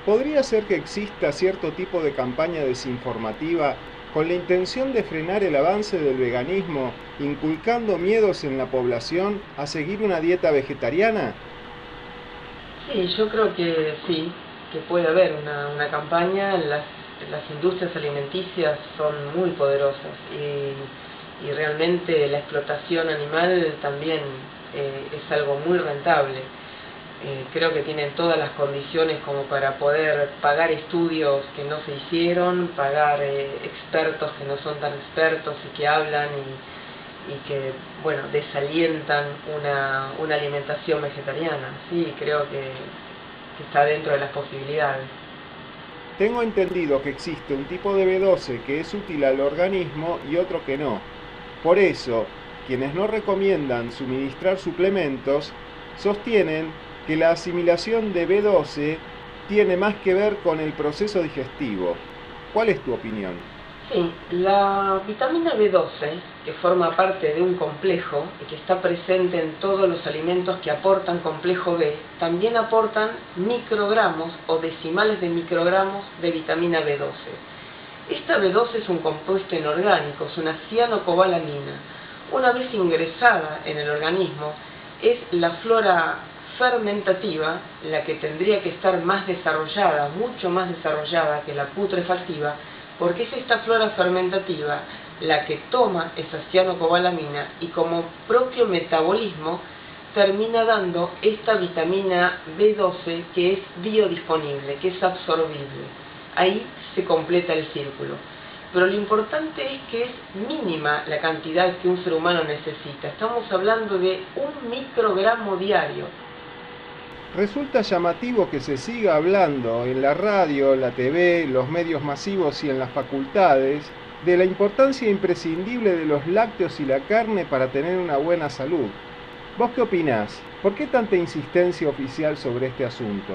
¿Podría ser que exista cierto tipo de campaña desinformativa con la intención de frenar el avance del veganismo, inculcando miedos en la población a seguir una dieta vegetariana? Sí, yo creo que sí, que puede haber una campaña. Las industrias alimenticias son muy poderosas y realmente la explotación animal también es algo muy rentable. Creo que tienen todas las condiciones como para poder pagar estudios que no se hicieron, pagar expertos que no son tan expertos y que hablan y que, bueno, desalientan una alimentación vegetariana. Sí, creo que está dentro de las posibilidades. Tengo entendido que existe un tipo de B12 que es útil al organismo y otro que no. Por eso, quienes no recomiendan suministrar suplementos sostienen que la asimilación de B12 tiene más que ver con el proceso digestivo. ¿Cuál es tu opinión? Sí, la vitamina B12, que forma parte de un complejo y que está presente en todos los alimentos que aportan complejo B, también aportan microgramos o decimales de microgramos de vitamina B12. Esta B12 es un compuesto inorgánico, es una cianocobalamina. Una vez ingresada en el organismo, es la flora fermentativa la que tendría que estar más desarrollada, mucho más desarrollada que la putrefactiva, porque es esta flora fermentativa la que toma esa cianocobalamina y como propio metabolismo termina dando esta vitamina B12 que es biodisponible, que es absorbible. Ahí se completa el círculo. pero lo importante es que es mínima la cantidad que un ser humano necesita. Estamos hablando de 1 microgramo diario. Resulta llamativo que se siga hablando en la radio, la TV, los medios masivos y en las facultades de la importancia imprescindible de los lácteos y la carne para tener una buena salud. ¿Vos qué opinás? ¿Por qué tanta insistencia oficial sobre este asunto?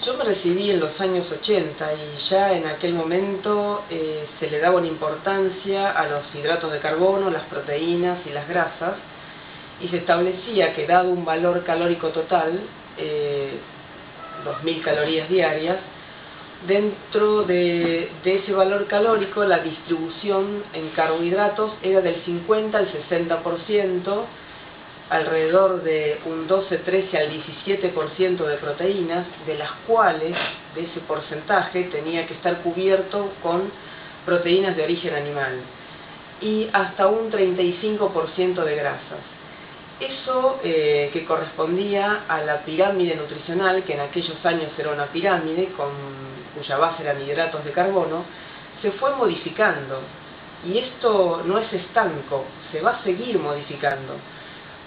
Yo me recibí en los años 80 y ya en aquel momento se le daba una importancia a los hidratos de carbono, las proteínas y las grasas, y se establecía que dado un valor calórico total, 2000 calorías diarias, dentro de ese valor calórico la distribución en carbohidratos era del 50 al 60%, alrededor de un 12, 13 al 17% de proteínas, de las cuales, de ese porcentaje, tenía que estar cubierto con proteínas de origen animal, y hasta un 35% de grasas. Eso que correspondía a la pirámide nutricional, que en aquellos años era una pirámide cuya base eran hidratos de carbono, se fue modificando. Y esto no es estanco, se va a seguir modificando,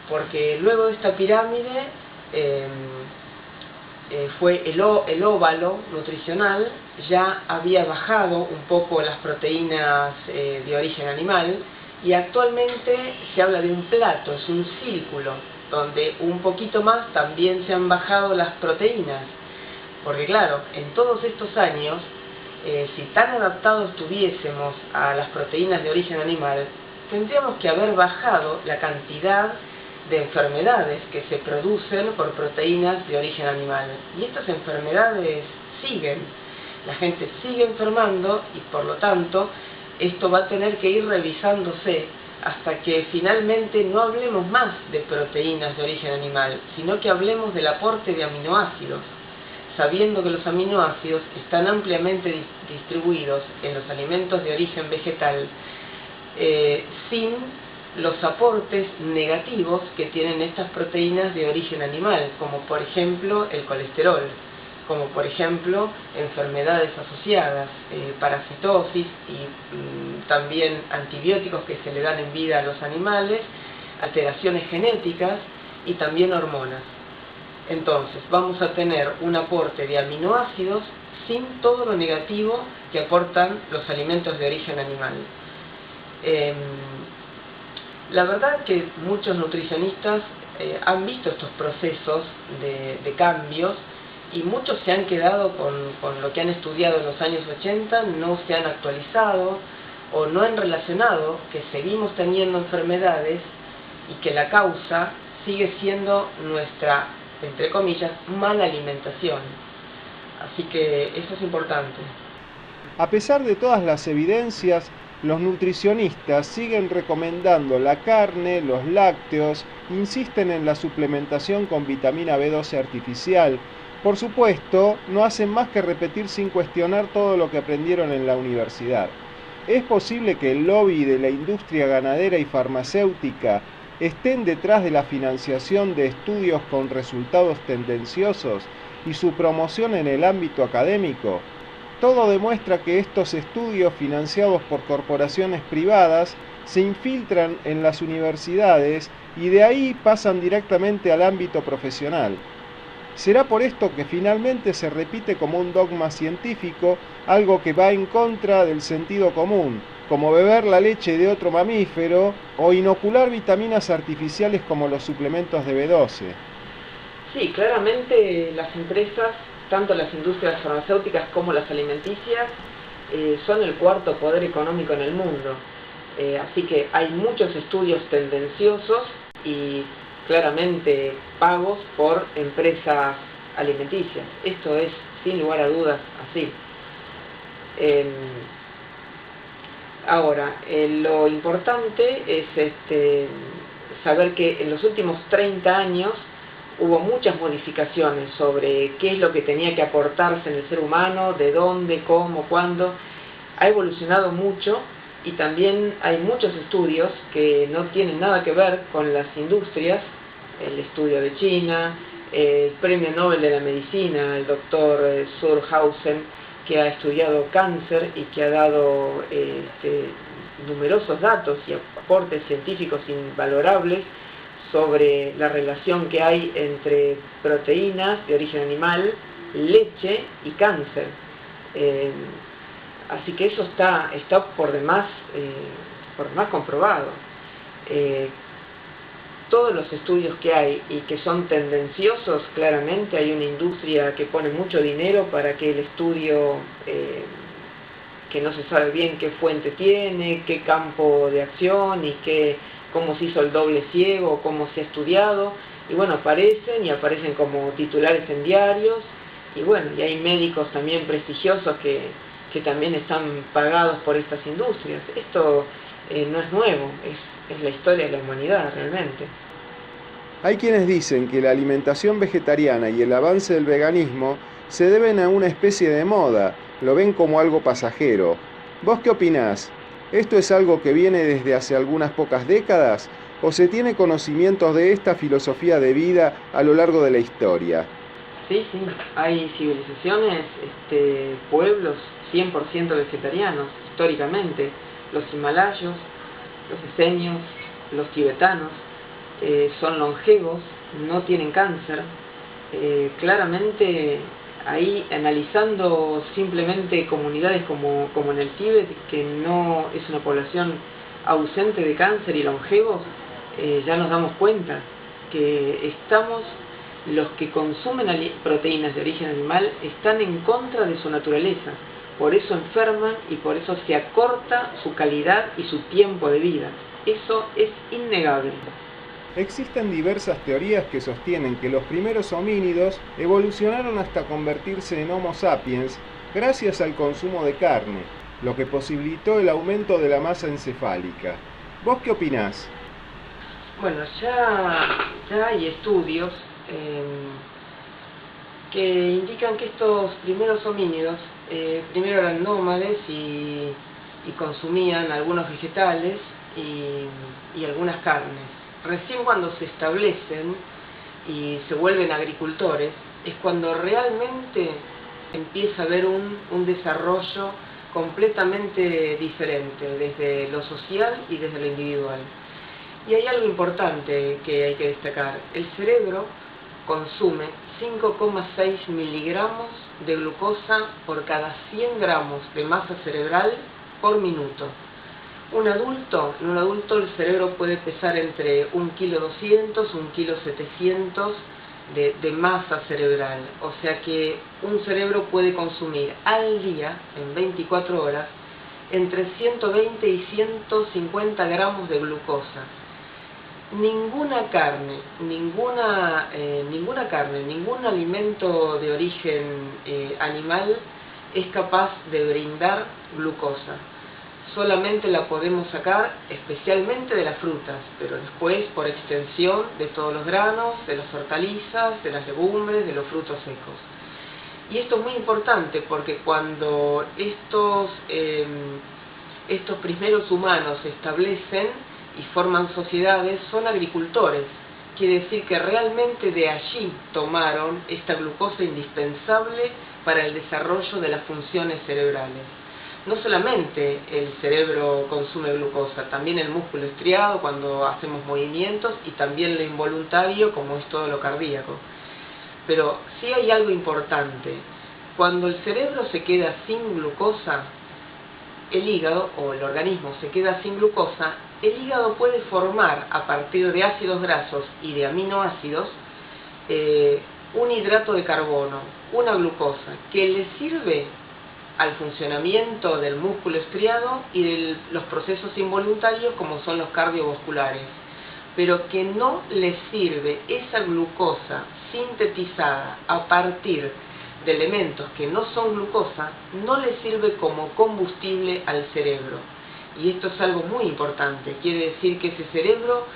porque luego de esta pirámide fue el óvalo nutricional, ya había bajado un poco las proteínas de origen animal, y actualmente se habla de un plato, es un círculo, donde un poquito más también se han bajado las proteínas. Porque claro, en todos estos años, si tan adaptados estuviésemos a las proteínas de origen animal, tendríamos que haber bajado la cantidad de enfermedades que se producen por proteínas de origen animal. Y estas enfermedades siguen, la gente sigue enfermando y por lo tanto esto va a tener que ir revisándose hasta que finalmente no hablemos más de proteínas de origen animal, sino que hablemos del aporte de aminoácidos, sabiendo que los aminoácidos están ampliamente distribuidos en los alimentos de origen vegetal, sin los aportes negativos que tienen estas proteínas de origen animal, como por ejemplo el colesterol, como por ejemplo enfermedades asociadas, parasitosis y también antibióticos que se le dan en vida a los animales, alteraciones genéticas y también hormonas. Entonces vamos a tener un aporte de aminoácidos sin todo lo negativo que aportan los alimentos de origen animal. La verdad que muchos nutricionistas han visto estos procesos de cambios, y muchos se han quedado con lo que han estudiado en los años 80, no se han actualizado o no han relacionado que seguimos teniendo enfermedades y que la causa sigue siendo nuestra, entre comillas, mala alimentación. Así que eso es importante. A pesar de todas las evidencias, los nutricionistas siguen recomendando la carne, los lácteos, insisten en la suplementación con vitamina B12 artificial. Por supuesto, no hacen más que repetir sin cuestionar todo lo que aprendieron en la universidad. ¿Es posible que el lobby de la industria ganadera y farmacéutica estén detrás de la financiación de estudios con resultados tendenciosos y su promoción en el ámbito académico? Todo demuestra que estos estudios financiados por corporaciones privadas se infiltran en las universidades y de ahí pasan directamente al ámbito profesional. ¿Será por esto que finalmente se repite como un dogma científico algo que va en contra del sentido común, como beber la leche de otro mamífero o inocular vitaminas artificiales como los suplementos de B12? Sí, claramente las empresas, tanto las industrias farmacéuticas como las alimenticias, son el cuarto poder económico en el mundo. Así que hay muchos estudios tendenciosos y claramente pagos por empresas alimenticias. Esto es, sin lugar a dudas, así. Ahora, lo importante es saber que en los últimos 30 años hubo muchas modificaciones sobre qué es lo que tenía que aportarse en el ser humano, de dónde, cómo, cuándo. Ha evolucionado mucho y también hay muchos estudios que no tienen nada que ver con las industrias. El estudio de China, el Premio Nobel de la Medicina, el doctor Surhausen, que ha estudiado cáncer y que ha dado numerosos datos y aportes científicos invalorables sobre la relación que hay entre proteínas de origen animal, leche y cáncer. Así que eso está por demás comprobado. Todos los estudios que hay y que son tendenciosos, claramente hay una industria que pone mucho dinero para que el estudio, que no se sabe bien qué fuente tiene, qué campo de acción y cómo se hizo el doble ciego, cómo se ha estudiado, y bueno, aparecen como titulares en diarios, y bueno, y hay médicos también prestigiosos que también están pagados por estas industrias. Esto no es nuevo, es la historia de la humanidad realmente. Hay quienes dicen que la alimentación vegetariana y el avance del veganismo se deben a una especie de moda, lo ven como algo pasajero. ¿Vos qué opinás? ¿Esto es algo que viene desde hace algunas pocas décadas o se tiene conocimientos de esta filosofía de vida a lo largo de la historia? Sí, hay civilizaciones, pueblos 100% vegetarianos, históricamente. Los himalayos, los esenios, los tibetanos, son longevos, no tienen cáncer. Claramente ahí, analizando simplemente comunidades como en el Tíbet, que no es una población ausente de cáncer y longevos, ya nos damos cuenta que los que consumen proteínas de origen animal están en contra de su naturaleza. Por eso enferman y por eso se acorta su calidad y su tiempo de vida. Eso es innegable. Existen diversas teorías que sostienen que los primeros homínidos evolucionaron hasta convertirse en Homo sapiens gracias al consumo de carne, lo que posibilitó el aumento de la masa encefálica. ¿Vos qué opinás? Bueno, ya hay estudios que indican que estos primeros homínidos primero eran nómades y consumían algunos vegetales y algunas carnes. Recién cuando se establecen y se vuelven agricultores es cuando realmente empieza a haber un desarrollo completamente diferente desde lo social y desde lo individual. Y hay algo importante que hay que destacar: el cerebro consume 5,6 miligramos de glucosa por cada 100 gramos de masa cerebral por minuto. En un adulto el cerebro puede pesar entre 1,2 kg, 1,7 kg de masa cerebral. O sea que un cerebro puede consumir al día, en 24 horas, entre 120 y 150 gramos de glucosa. Ninguna carne, ningún alimento de origen animal es capaz de brindar glucosa. Solamente la podemos sacar especialmente de las frutas, pero después por extensión de todos los granos, de las hortalizas, de las legumbres, de los frutos secos. Y esto es muy importante porque cuando estos primeros humanos se establecen y forman sociedades, son agricultores. Quiere decir que realmente de allí tomaron esta glucosa indispensable para el desarrollo de las funciones cerebrales. No solamente el cerebro consume glucosa, también el músculo estriado cuando hacemos movimientos y también lo involuntario como es todo lo cardíaco. Pero sí hay algo importante: cuando el cerebro se queda sin glucosa, el hígado o el organismo se queda sin glucosa, el hígado puede formar a partir de ácidos grasos y de aminoácidos un hidrato de carbono, una glucosa, que le sirve al funcionamiento del músculo estriado y de los procesos involuntarios como son los cardiovasculares, pero que no le sirve esa glucosa sintetizada a partir de elementos que no son glucosa, no le sirve como combustible al cerebro. Y esto es algo muy importante, quiere decir que ese cerebro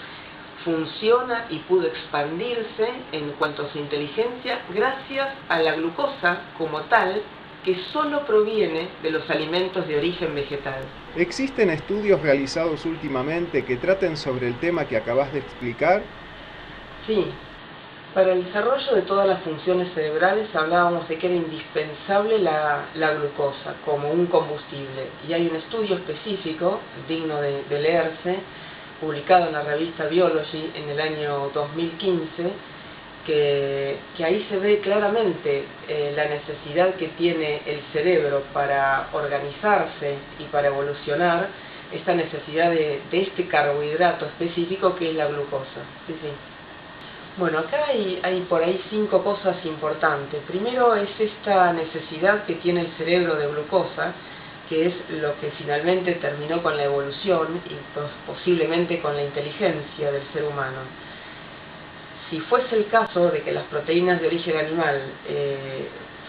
funciona y pudo expandirse en cuanto a su inteligencia gracias a la glucosa como tal, que solo proviene de los alimentos de origen vegetal. ¿Existen estudios realizados últimamente que traten sobre el tema que acabas de explicar? Sí. Para el desarrollo de todas las funciones cerebrales hablábamos de que era indispensable la glucosa como un combustible. Y hay un estudio específico, digno de leerse, publicado en la revista Biology en el año 2015, que ahí se ve claramente la necesidad que tiene el cerebro para organizarse y para evolucionar, esta necesidad de este carbohidrato específico que es la glucosa. Sí, sí. Bueno, acá hay por ahí 5 cosas importantes. Primero es esta necesidad que tiene el cerebro de glucosa, que es lo que finalmente terminó con la evolución y posiblemente con la inteligencia del ser humano. Si fuese el caso de que las proteínas de origen animal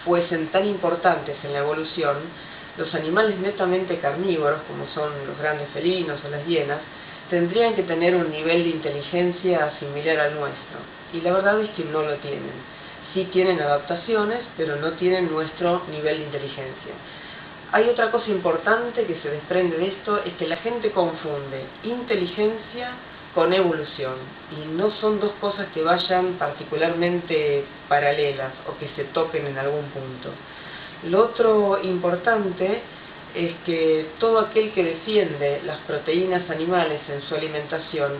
fuesen tan importantes en la evolución, los animales netamente carnívoros, como son los grandes felinos o las hienas, tendrían que tener un nivel de inteligencia similar al nuestro. Y la verdad es que no lo tienen. Sí tienen adaptaciones, pero no tienen nuestro nivel de inteligencia. Hay otra cosa importante que se desprende de esto, es que la gente confunde inteligencia con evolución, y no son dos cosas que vayan particularmente paralelas o que se toquen en algún punto. Lo otro importante es que todo aquel que defiende las proteínas animales en su alimentación,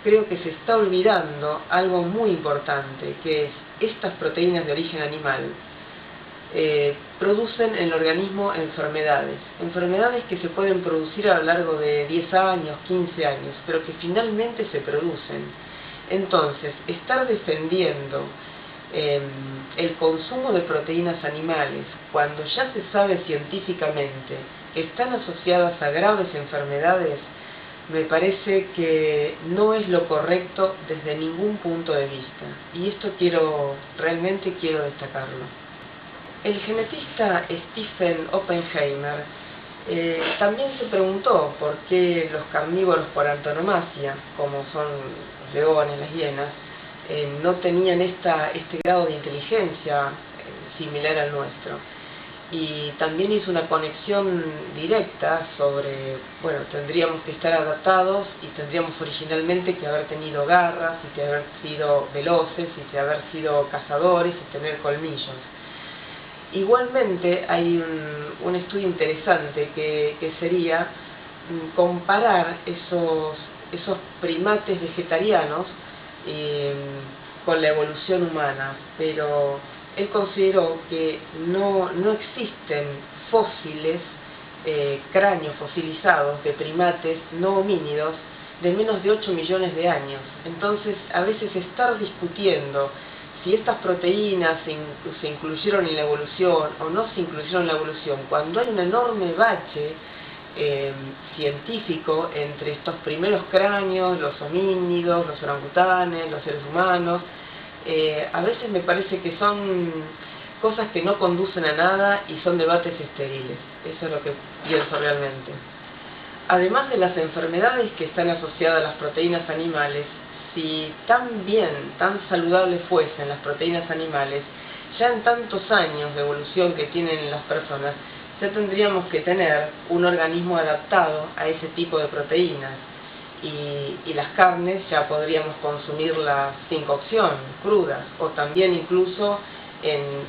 creo que se está olvidando algo muy importante, que es estas proteínas de origen animal producen en el organismo enfermedades que se pueden producir a lo largo de 10 años, 15 años, pero que finalmente se producen. Entonces, estar defendiendo el consumo de proteínas animales, cuando ya se sabe científicamente que están asociadas a graves enfermedades, me parece que no es lo correcto desde ningún punto de vista. Y esto realmente quiero destacarlo. El genetista Stephen Oppenheimer también se preguntó por qué los carnívoros por antonomasia, como son los leones, las hienas, no tenían este grado de inteligencia similar al nuestro. Y también hizo una conexión directa sobre, bueno, tendríamos que estar adaptados y tendríamos originalmente que haber tenido garras y que haber sido veloces y que haber sido cazadores y tener colmillos. Igualmente hay un estudio interesante que sería comparar esos primates vegetarianos con la evolución humana, pero él consideró que no existen fósiles, cráneos fosilizados de primates no homínidos de menos de 8 millones de años. Entonces, a veces estar discutiendo si estas proteínas se incluyeron en la evolución o no se incluyeron en la evolución, cuando hay un enorme bache científico entre estos primeros cráneos, los homínidos, los orangutanes, los seres humanos, a veces me parece que son cosas que no conducen a nada y son debates estériles. Eso es lo que pienso realmente. Además de las enfermedades que están asociadas a las proteínas animales, si tan saludables fuesen las proteínas animales, ya en tantos años de evolución que tienen las personas, ya tendríamos que tener un organismo adaptado a ese tipo de proteínas. Y las carnes ya podríamos consumirlas sin cocción, crudas, o también incluso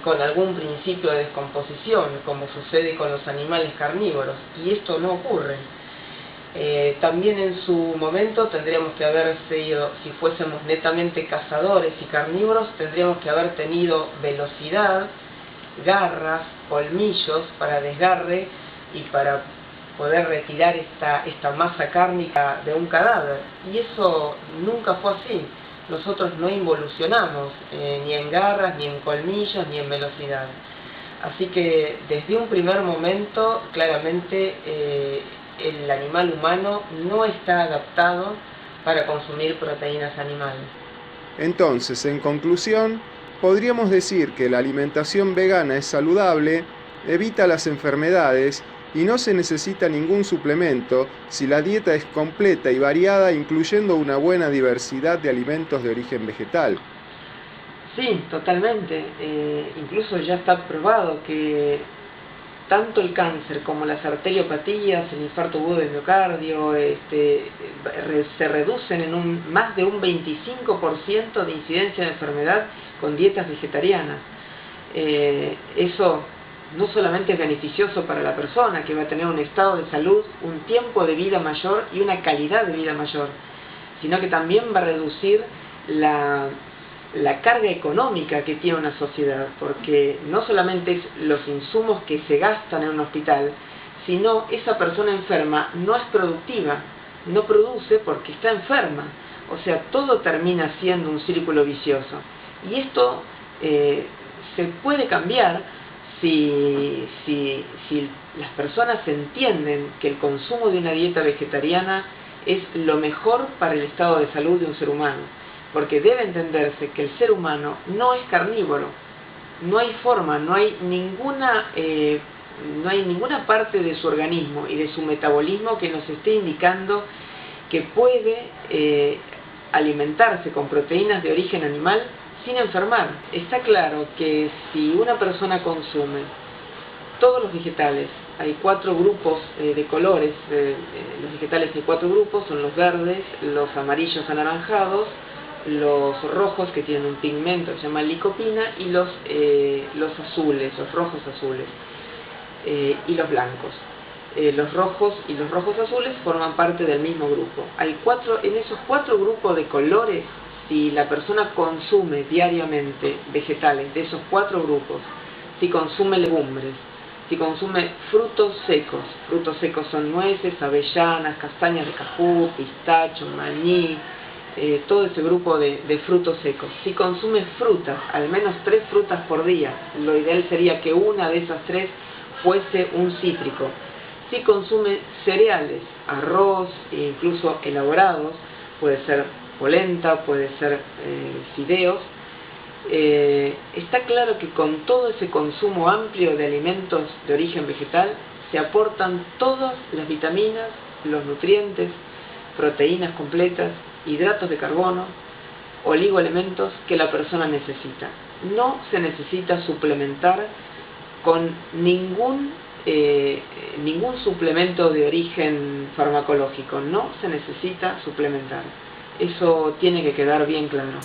con algún principio de descomposición, como sucede con los animales carnívoros, y esto no ocurre. También en su momento tendríamos que haber sido, si fuésemos netamente cazadores y carnívoros, tendríamos que haber tenido velocidad, garras, colmillos para desgarre y para poder retirar esta masa cárnica de un cadáver. Y eso nunca fue así. Nosotros no involucionamos ni en garras, ni en colmillos, ni en velocidad. Así que desde un primer momento, claramente, el animal humano no está adaptado para consumir proteínas animales. Entonces, en conclusión, podríamos decir que la alimentación vegana es saludable, evita las enfermedades y no se necesita ningún suplemento si la dieta es completa y variada, incluyendo una buena diversidad de alimentos de origen vegetal. Sí, totalmente. Incluso ya está probado que tanto el cáncer como las arteriopatías, el infarto agudo de miocardio, se reducen en más de un 25% de incidencia de enfermedad con dietas vegetarianas. Eso no solamente es beneficioso para la persona, que va a tener un estado de salud, un tiempo de vida mayor y una calidad de vida mayor, sino que también va a reducir la carga económica que tiene una sociedad, porque no solamente es los insumos que se gastan en un hospital, sino esa persona enferma no es productiva, no produce porque está enferma. O sea, todo termina siendo un círculo vicioso. Y esto se puede cambiar si las personas entienden que el consumo de una dieta vegetariana es lo mejor para el estado de salud de un ser humano. Porque debe entenderse que el ser humano no es carnívoro, no hay forma, no hay ninguna parte de su organismo y de su metabolismo que nos esté indicando que puede alimentarse con proteínas de origen animal sin enfermar. Está claro que si una persona consume todos los vegetales, hay 4 grupos de colores, los vegetales hay 4 grupos, son los verdes, los amarillos anaranjados, los rojos que tienen un pigmento que se llama licopina y los azules, los rojos azules y los blancos. Los rojos y los rojos azules forman parte del mismo grupo. En esos 4 grupos de colores, si la persona consume diariamente vegetales de esos 4 grupos, si consume legumbres, si consume frutos secos son nueces, avellanas, castañas de cajú, pistacho, maní, todo ese grupo de frutos secos. Si consume frutas, al menos 3 frutas por día, lo ideal sería que una de esas 3 fuese un cítrico. Si consume cereales, arroz e incluso elaborados, puede ser polenta, puede ser fideos, está claro que con todo ese consumo amplio de alimentos de origen vegetal se aportan todas las vitaminas, los nutrientes, proteínas completas, hidratos de carbono, oligoelementos que la persona necesita. No se necesita suplementar con ningún suplemento de origen farmacológico, no se necesita suplementar. Eso tiene que quedar bien claro.